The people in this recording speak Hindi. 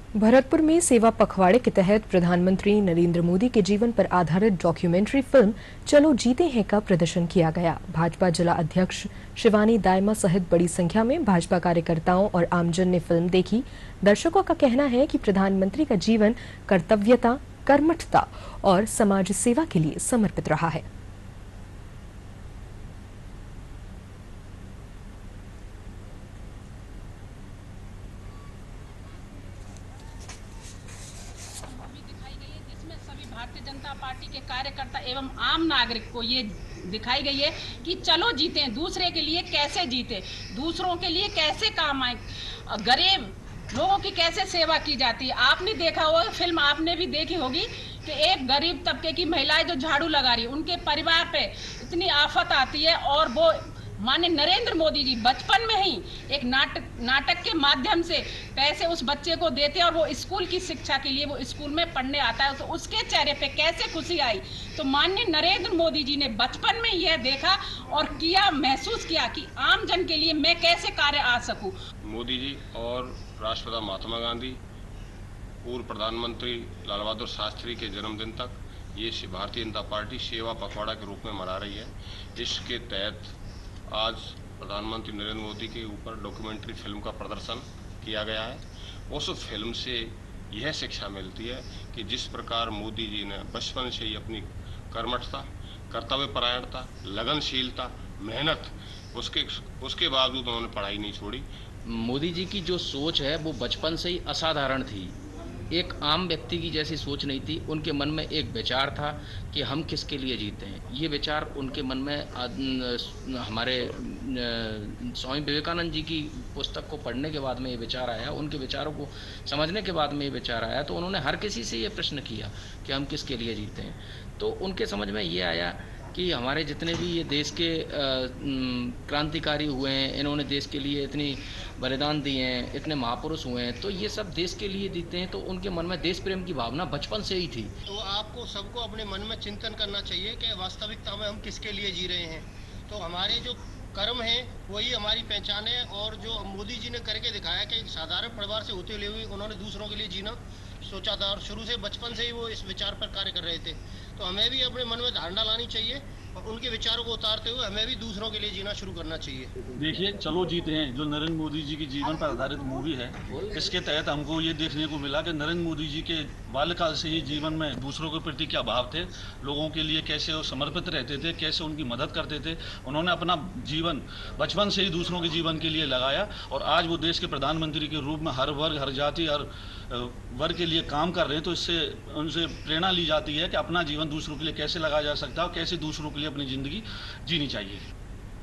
भरतपुर में सेवा पखवाड़े के तहत प्रधानमंत्री नरेंद्र मोदी के जीवन पर आधारित डॉक्यूमेंट्री फिल्म चलो जीते हैं का प्रदर्शन किया गया। भाजपा जिला अध्यक्ष शिवानी दायमा सहित बड़ी संख्या में भाजपा कार्यकर्ताओं और आमजन ने फिल्म देखी। दर्शकों का कहना है कि प्रधानमंत्री का जीवन कर्तव्यता, कर्मठता और समाज सेवा के लिए समर्पित रहा है। भारतीय जनता पार्टी के कार्यकर्ता एवं आम नागरिक को ये दिखाई गई है कि चलो जीते, दूसरे के लिए कैसे जीते, दूसरों के लिए कैसे काम आए, गरीब लोगों की कैसे सेवा की जाती है। आपने देखा होगा, फिल्म आपने भी देखी होगी कि एक गरीब तबके की महिलाएं जो झाड़ू लगा रही है, उनके परिवार पे इतनी आफत आती है और वो माननीय नरेंद्र मोदी जी बचपन में ही एक नाटक के माध्यम से पैसे उस बच्चे को देते हैं और वो स्कूल की शिक्षा के लिए वो स्कूल में पढ़ने आता है। तो उसके चेहरे पे कैसे खुशी आई। तो माननीय नरेंद्र मोदी जी ने बचपन में यह देखा और किया, महसूस किया कि आम जन के लिए मैं कैसे कार्य आ सकूं। मोदी जी और राष्ट्रपिता महात्मा गांधी, पूर्व प्रधानमंत्री लाल बहादुर शास्त्री के जन्मदिन तक ये भारतीय जनता पार्टी सेवा पखवाड़ा के रूप में मना रही है। इसके तहत आज प्रधानमंत्री नरेंद्र मोदी के ऊपर डॉक्यूमेंट्री फिल्म का प्रदर्शन किया गया है। उस फिल्म से यह शिक्षा मिलती है कि जिस प्रकार मोदी जी ने बचपन से ही अपनी कर्मठता, कर्तव्यपरायणता, लगनशीलता, मेहनत, उसके बावजूद उन्होंने पढ़ाई नहीं छोड़ी। मोदी जी की जो सोच है वो बचपन से ही असाधारण थी, एक आम व्यक्ति की जैसी सोच नहीं थी। उनके मन में एक विचार था कि हम किसके लिए जीते हैं। ये विचार उनके मन में हमारे स्वामी विवेकानंद जी की पुस्तक को पढ़ने के बाद में ये विचार आया, उनके विचारों को समझने के बाद में ये विचार आया। तो उन्होंने हर किसी से ये प्रश्न किया कि हम किसके लिए जीते हैं। तो उनके समझ में ये आया कि हमारे जितने भी ये देश के क्रांतिकारी हुए हैं, इन्होंने देश के लिए इतनी बलिदान दिए हैं, इतने महापुरुष हुए हैं, तो ये सब देश के लिए जीते हैं। तो उनके मन में देश प्रेम की भावना बचपन से ही थी। तो आपको सबको अपने मन में चिंतन करना चाहिए कि वास्तविकता में हम किसके लिए जी रहे हैं। तो हमारे जो कर्म है वही हमारी पहचान है। और जो मोदी जी ने करके दिखाया कि एक साधारण परिवार से होते हुए उन्होंने दूसरों के लिए जीना सोचा था और शुरू से बचपन से ही वो इस विचार पर कार्य कर रहे थे। तो हमें भी अपने मन में धारणा लानी चाहिए और उनके विचारों को उतारते हुए हमें भी दूसरों के लिए जीना शुरू करना चाहिए। देखिए, चलो जीते हैं जो नरेंद्र मोदी जी के जीवन पर आधारित मूवी है, इसके तहत हमको ये देखने को मिला कि नरेंद्र मोदी जी के बाल्यकाल से ही जीवन में दूसरों के प्रति क्या भाव थे, लोगों के लिए कैसे वो समर्पित रहते थे, कैसे उनकी मदद करते थे। उन्होंने अपना जीवन बचपन से ही दूसरों के जीवन के लिए लगाया और आज वो देश के प्रधानमंत्री के रूप में हर वर्ग, हर जाति, हर वर्ग के लिए काम कर रहे हैं। तो इससे उनसे प्रेरणा ली जाती है कि अपना जीवन दूसरों के लिए कैसे लगाया जा सकता है और कैसे दूसरों के लिए अपनी ज़िंदगी जीनी चाहिए।